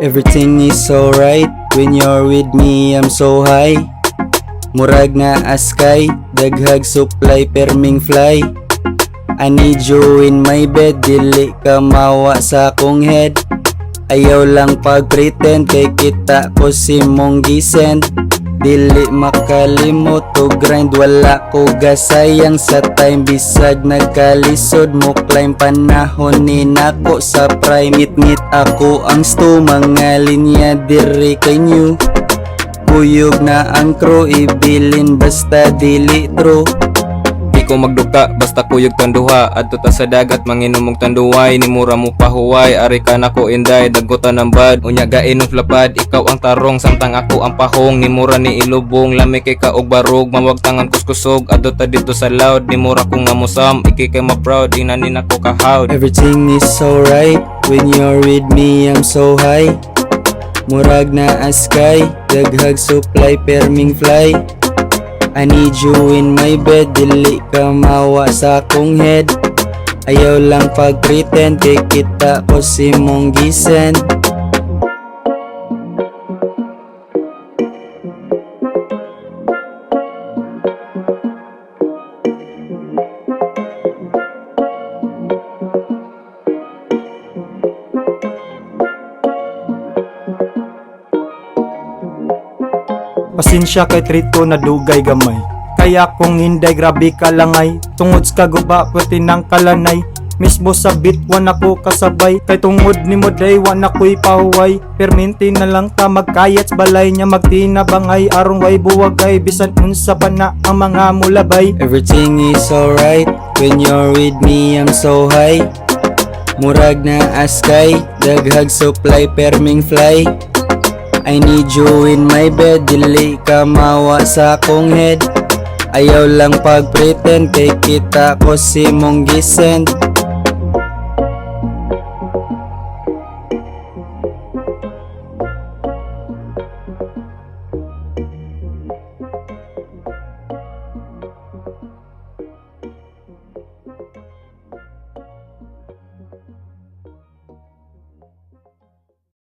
Everything is alright when you're with me, I'm so high. Murag na askay, daghag supply perming fly. I need you in my bed, dili ka mawa sa akong head. Ayaw lang pag-pretend, kay kita ko si mong gisend. Dili makalimot o grind, wala ko gasayang sa time. Bisag nagkalisod mo climb, panahon ni nako sa prime. Ngit-ngit ako ang sto, mga linya diri kay new. Kuyog na ang crew, ibilin basta dili true. Di ko magduka, basta kuyog tanduha. Adto ta sa dagat, manginumog tanduway. Ni mura mo pahuway, ari ka na ko inday. Dagutan ng bad, unya gainong flapad. Ikaw ang tarong, samtang ako ang pahong. Ni mura ni ilubong, lami kay ka og barog. Mawag tangan kuskusog, adto ta dito sa loud. Ni mura kong ngamusam, iki kay ma-proud. Inanin ako kahawd. Everything is alright when you're with me, I'm so high. Murag na askay, daghag supply perming fly. I need you in my bed, dili ka mawa sa akong head. Ayaw lang pag-pretend, kay kita ko si mong gisend. Pasensya kay Tretu na dugay gamay, kaya kung hinday grabe kalangay. Tungod sa kaguba pwede ng kalanay, mismo sa beat wan ako kasabay. Kay tungod ni mo day wan ako'y pahuway, perminti na lang ta magkayat balay. Nya magtinabangay arong way buwagay, bisan unsa pa na ang mga mulabay. Everything is alright when you're with me, I'm so high. Murag na askay, daghag supply perming fly. I need you in my bed, dili ka mawa sa akong head. Ayaw lang pag-pretend, kay kita ko si mong gisend.